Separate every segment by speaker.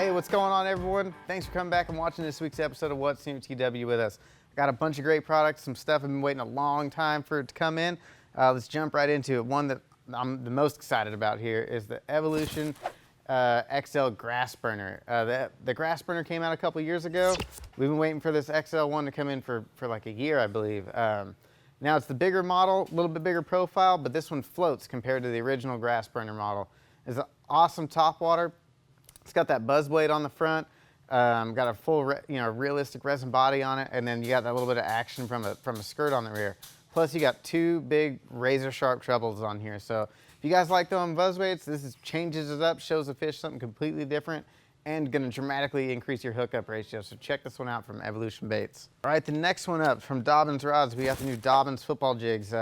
Speaker 1: Hey, what's going on, everyone? Thanks for coming back and watching this week's episode of WNTW with us. Got a bunch of great products, some stuff I've been waiting a long time for it to come in. Let's jump right into it. One that I'm the most excited about here is the Evolution XL GrassBurner. The GrassBurner came out a couple years ago. We've been waiting for this XL one to come in for like a year, I believe. Now it's the bigger model, a little bit bigger profile, but this one floats compared to the original GrassBurner model. It's an awesome topwater. It's got that Buzzbait on the front, got a full, realistic resin body on it, and then you got that little bit of action from a skirt on the rear. Plus, you got two big razor sharp trebles on here. So, if you guys like throwing Buzzbaits, this changes it up, shows the fish something completely different, and going to dramatically increase your hookup ratio. So, check this one out from Evolution Baits. All right, the next one up from Dobyns Rods, we got the new Dobyns football jigs.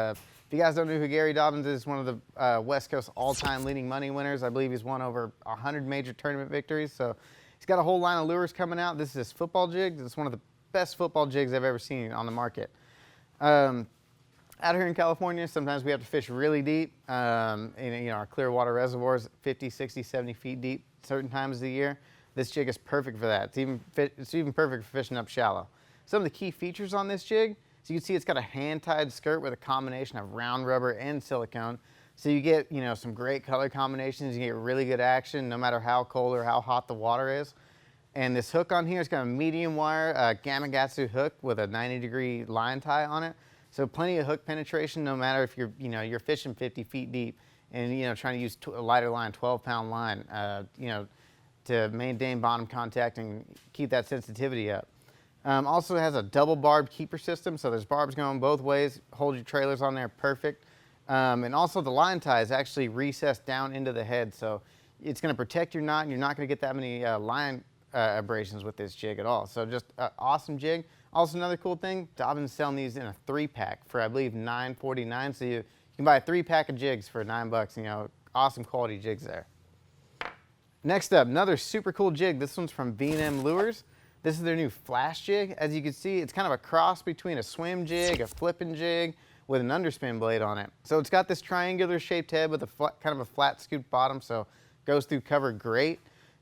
Speaker 1: If you guys don't know who Gary Dobyns is, one of the West Coast all-time leading money winners. I believe he's won over 100 major tournament victories. So he's got a whole line of lures coming out. This is his football jig. It's one of the best football jigs I've ever seen on the market. Out here in California, sometimes we have to fish really deep. In our clear water reservoirs, 50, 60, 70 feet deep certain times of the year. This jig is perfect for that. It's even perfect for fishing up shallow. Some of the key features on this jig, so you can see it's got a hand-tied skirt with a combination of round rubber and silicone. So you get, some great color combinations. You get really good action no matter how cold or how hot the water is. And this hook on here has got a medium wire Gamakatsu hook with a 90-degree line tie on it. So plenty of hook penetration no matter if you're fishing 50 feet deep and, trying to use a lighter line, 12-pound line, to maintain bottom contact and keep that sensitivity up. Also has a double barbed keeper system, so there's barbs going both ways, hold your trailers on there perfect. And also the line tie is actually recessed down into the head, so it's going to protect your knot and you're not going to get that many line abrasions with this jig at all. So just an awesome jig. Also another cool thing, Dobyns is selling these in a 3-pack for I believe $9.49, so you can buy a 3-pack of jigs for $9, awesome quality jigs there. Next up, another super cool jig. This one's from W&M Lures. This is their new flash jig. As you can see, it's kind of a cross between a swim jig, a flipping jig, with an underspin blade on it. So it's got this triangular shaped head with a kind of a flat scoop bottom, so it goes through cover great.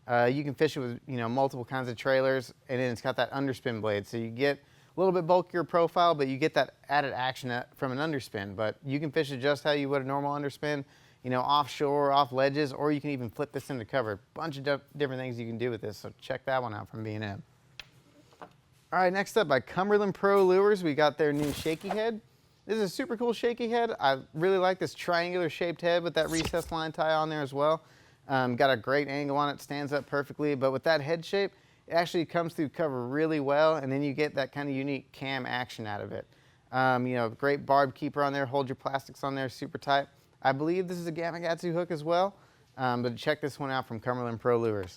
Speaker 1: You can fish it with multiple kinds of trailers, and then it's got that underspin blade. So you get a little bit bulkier profile, but you get that added action from an underspin. But you can fish it just how you would a normal underspin, offshore, off ledges, or you can even flip this into cover. Bunch of different things you can do with this, so check that one out from W&M. All right, next up by Cumberland Pro Lures, we got their new Shakey Head. This is a super cool Shakey Head. I really like this triangular shaped head with that recessed line tie on there as well. Got a great angle on it, stands up perfectly, but with that head shape, it actually comes through cover really well, and then you get that kind of unique cam action out of it. Great barb keeper on there, hold your plastics on there super tight. I believe this is a Gamakatsu hook as well, but check this one out from Cumberland Pro Lures.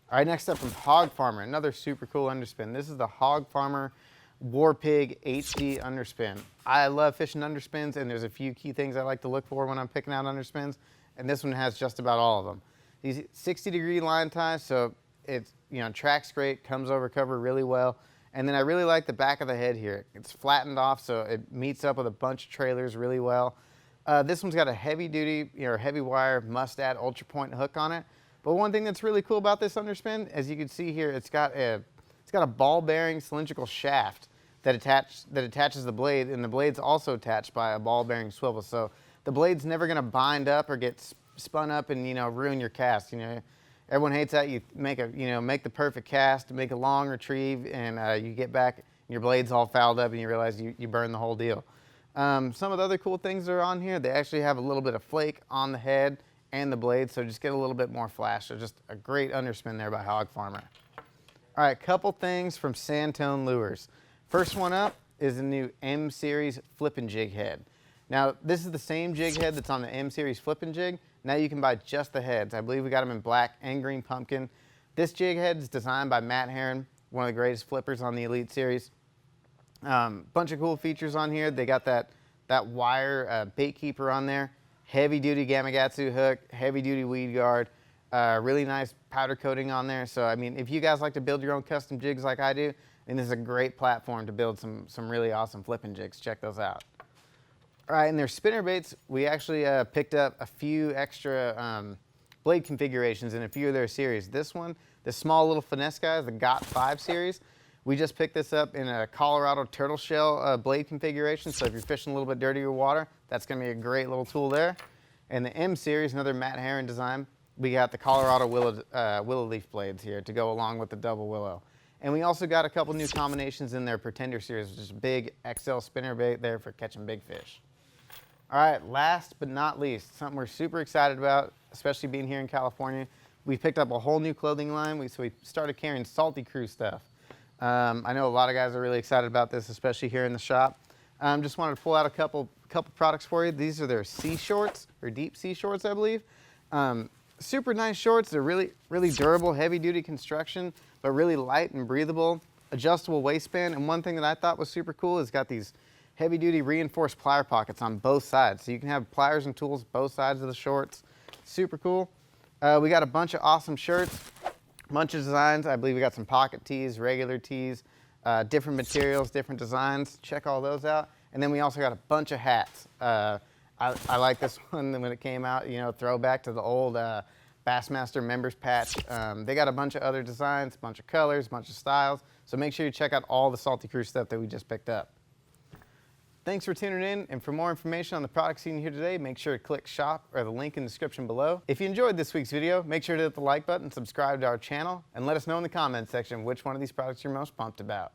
Speaker 1: All right, next up from HogFarmer, another super cool underspin. This is the HogFarmer War Pig HD underspin. I love fishing underspins, and there's a few key things I like to look for when I'm picking out underspins, and this one has just about all of them. These 60-degree line ties, so it tracks great, comes over cover really well, and then I really like the back of the head here. It's flattened off, so it meets up with a bunch of trailers really well. This one's got a heavy-duty, heavy wire Mustad Ultra Point hook on it. But one thing that's really cool about this underspin, as you can see here, it's got a ball-bearing cylindrical shaft that attaches the blade, and the blade's also attached by a ball-bearing swivel. So the blade's never going to bind up or get spun up and ruin your cast. Everyone hates that. You make the perfect cast, make a long retrieve, and you get back and your blade's all fouled up, and you realize you burned the whole deal. Some of the other cool things that are on here, they actually have a little bit of flake on the head and the blade, so just get a little bit more flash. So just a great underspin there by HogFarmer. All right, couple things from Santone Lures. First one up is the new M Series flipping jig head. Now, this is the same jig head that's on the M Series flipping jig. Now you can buy just the heads. I believe we got them in black and green pumpkin. This jig head is designed by Matt Herron, one of the greatest flippers on the Elite Series. Bunch of cool features on here. They got that wire bait keeper on there. Heavy-duty Gamakatsu hook, heavy-duty weed guard, really nice powder coating on there. So, if you guys like to build your own custom jigs like I do, then this is a great platform to build some really awesome flipping jigs. Check those out. All right, and their spinner baits, we actually picked up a few extra blade configurations in a few of their series. This one, the small little finesse guy, is the GOT 5 series. We just picked this up in a Colorado turtle shell blade configuration, so if you're fishing a little bit dirtier water, that's going to be a great little tool there. And the M series, another Matt Herron design, we got the Colorado willow leaf blades here to go along with the double willow. And we also got a couple new combinations in their Pretender series, which is a big XL spinnerbait there for catching big fish. All right, last but not least, something we're super excited about, especially being here in California. We picked up a whole new clothing line, so we started carrying Salty Crew stuff. I know a lot of guys are really excited about this, especially here in the shop. Just wanted to pull out a couple products for you. These are their sea shorts, or deep sea shorts, I believe. Super nice shorts. They're really durable, heavy duty construction, but really light and breathable, adjustable waistband. And one thing that I thought was super cool is got these heavy duty reinforced plier pockets on both sides. So you can have pliers and tools both sides of the shorts. Super cool. We got a bunch of awesome shirts, a bunch of designs. I believe we got some pocket tees, regular tees, different materials, different designs. Check all those out. And then we also got a bunch of hats. I like this one when it came out, you know, throwback to the old Bassmaster members patch. They got a bunch of other designs, a bunch of colors, a bunch of styles. So make sure you check out all the Salty Crew stuff that we just picked up. Thanks for tuning in, and for more information on the products seen here today, make sure to click shop or the link in the description below. If you enjoyed this week's video, make sure to hit the like button, subscribe to our channel, and let us know in the comments section which one of these products you're most pumped about.